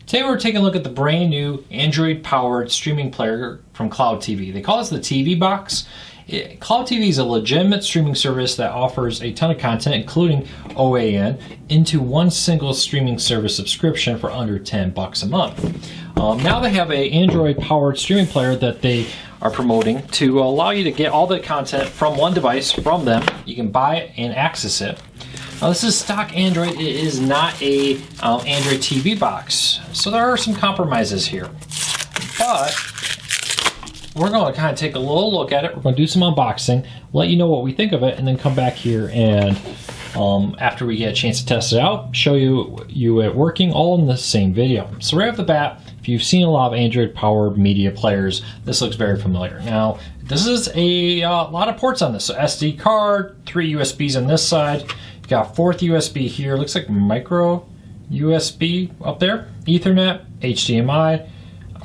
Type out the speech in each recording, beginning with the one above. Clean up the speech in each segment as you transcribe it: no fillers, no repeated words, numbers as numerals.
Today we're taking a look at the brand new Android-powered streaming player from KlowdTV. They call this the TV Box. KlowdTV is a legitimate streaming service that offers a ton of content, including OAN, into one single streaming service subscription for under $10 a month. Now they have an Android-powered streaming player that they are promoting to allow you to get all the content from one device from them. You can buy it and access it. Now this is stock Android. It is not a Android TV box, so there are some compromises here. But we're going to kind of take a little look at it. We're going to do some unboxing, let you know what we think of it, and then come back here and after we get a chance to test it out, show you it working all in the same video. So right off the bat, if you've seen a lot of Android-powered media players, this looks very familiar. Now, this is a lot of ports on this. So SD card, 3 USBs on this side. You've got 4th USB here. Looks like micro USB up there. Ethernet, HDMI,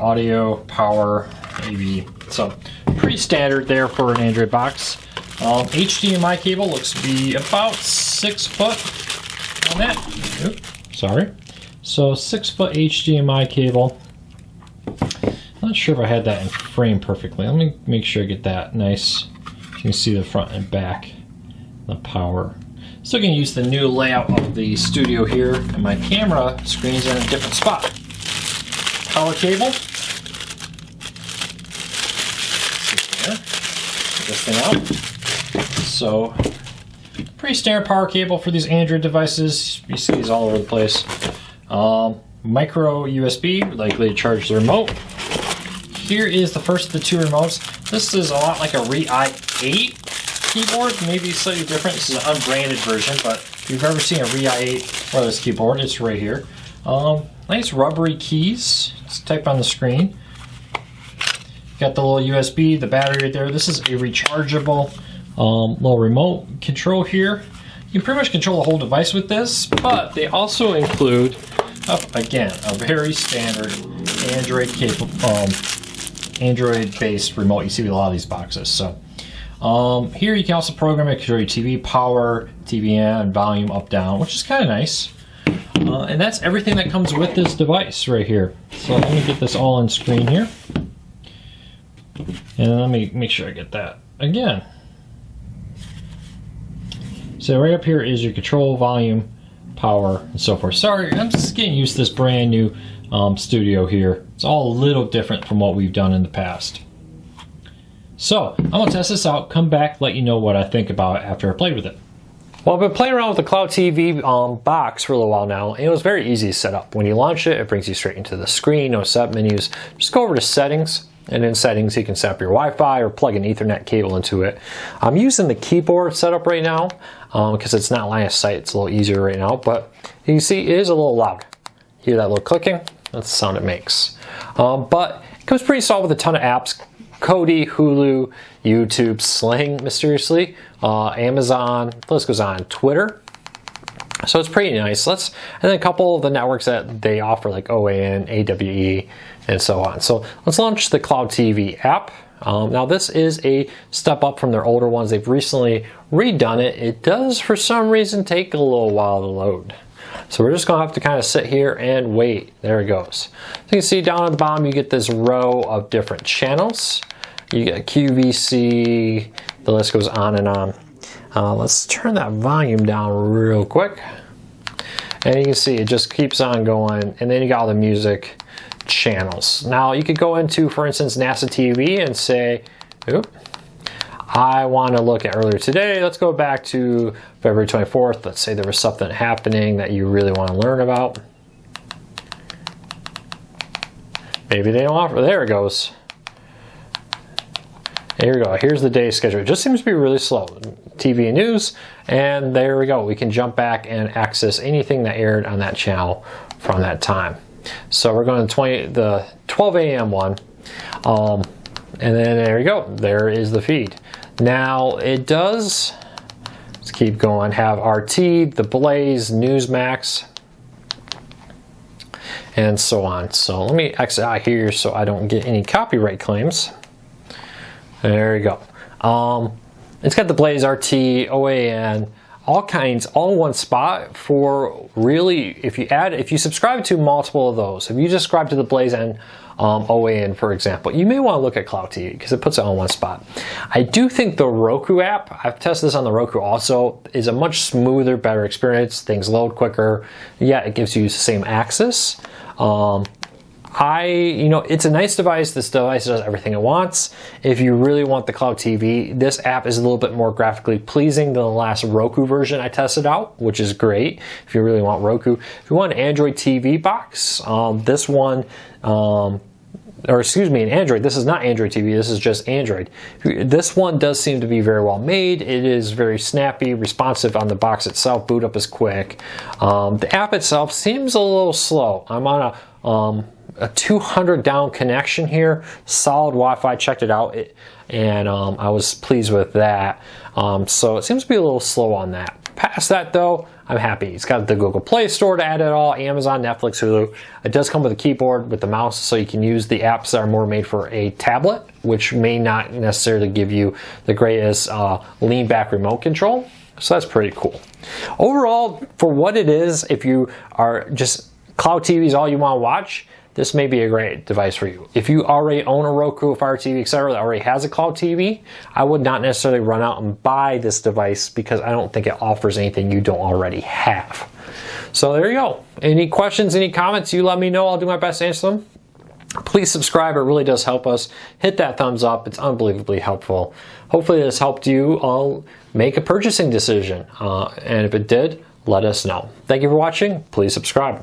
audio, power, AV. So pretty standard there for an Android box. HDMI cable looks to be about 6 foot on that. Oops, sorry. So 6 foot HDMI cable. Not sure if I had that in frame perfectly. Let me make sure I get that nice. You can see the front and back, the power. Still going to use the new layout of the studio here, and my camera screen's in a different spot. Power cable. Get this thing out. So, pretty standard power cable for these Android devices. You see these all over the place. Micro USB, likely to charge the remote. Here is the first of the 2 remotes. This is a lot like a i8 keyboard, maybe slightly different. This is an unbranded version, but if you've ever seen a i8 wireless keyboard, it's right here. Nice rubbery keys. Just type on the screen. Got the little USB, the battery right there. This is a rechargeable little remote control here. You can pretty much control the whole device with this, but they also include, again, a very standard Android-based remote you see with a lot of these boxes. So here you can also program it, control your TV power, TV and volume up, down, which is kind of nice. And that's everything that comes with this device right here. So let me get this all on screen here. And let me make sure I get that again. So right up here is your control, volume, power, and so forth. Sorry, I'm just getting used to this brand new studio here. It's all a little different from what we've done in the past. So I'm gonna test this out, come back, let you know what I think about it after I play with it. Well, I've been playing around with the KlowdTV box for a little while now, and it was very easy to set up. When you launch it, it brings you straight into the screen, no setup menus. Just go over to settings, and in settings you can set up your Wi-Fi or plug an Ethernet cable into it. I'm using the keyboard setup right now because it's not line of sight. It's a little easier right now, but you can see it is a little loud. Hear that little clicking? That's the sound it makes. But it comes pretty solid with a ton of apps. Kodi, Hulu, YouTube, Sling, mysteriously, Amazon, the list goes on, Twitter. So it's pretty nice. And then a couple of the networks that they offer, like OAN, AWE, and so on. So let's launch the KlowdTV app. Now this is a step up from their older ones. They've recently redone it. It does, for some reason, take a little while to load. So we're just going to have to kind of sit here and wait. There it goes. So you can see down at the bottom you get this row of different channels. You get QVC, the list goes on and on. Let's turn that volume down real quick. And you can see it just keeps on going, and then you got all the music channels. Now you could go into, for instance, NASA TV and say, oop, I want to look at earlier today. Let's go back to February 24th. Let's say there was something happening that you really want to learn about. Maybe they don't offer, there it goes. Here we go, here's the day schedule. It just seems to be really slow. TV and news, and there we go. We can jump back and access anything that aired on that channel from that time. So we're going to the 12 a.m. one, and then there you go. There is the feed. Now it does, let's keep going, have RT, The Blaze, Newsmax, and so on. So let me exit out here so I don't get any copyright claims. There you go. It's got The Blaze, RT, OAN, all kinds, all in one spot for really, if you subscribe to multiple of those, if you subscribe to the Blaze and OAN, for example, you may want to look at KlowdTV because it puts it on one spot. I do think the Roku app, I've tested this on the Roku also, is a much smoother, better experience. Things load quicker. Yeah, it gives you the same access. It's a nice device. This device does everything it wants. If you really want the KlowdTV, this app is a little bit more graphically pleasing than the last Roku version I tested out, which is great if you really want Roku. If you want an Android TV box, this one, an Android. This is not Android TV, this is just Android. This one does seem to be very well made. It is very snappy, responsive on the box itself. Boot up is quick. The app itself seems a little slow. I'm on a 200 down connection here, solid Wi-Fi, checked it out, and I was pleased with that. So it seems to be a little slow on that. Past that though, I'm happy. It's got the Google Play Store to add it all, Amazon, Netflix, Hulu. It does come with a keyboard with the mouse, so you can use the apps that are more made for a tablet, which may not necessarily give you the greatest lean back remote control. So that's pretty cool. Overall, for what it is, if you are just KlowdTV is all you want to watch, this may be a great device for you. If you already own a Roku, Fire TV, etc. that already has a KlowdTV, I would not necessarily run out and buy this device because I don't think it offers anything you don't already have. So there you go. Any questions, any comments, you let me know. I'll do my best to answer them. Please subscribe. It really does help us. Hit that thumbs up. It's unbelievably helpful. Hopefully this helped you make a purchasing decision. And if it did, let us know. Thank you for watching. Please subscribe.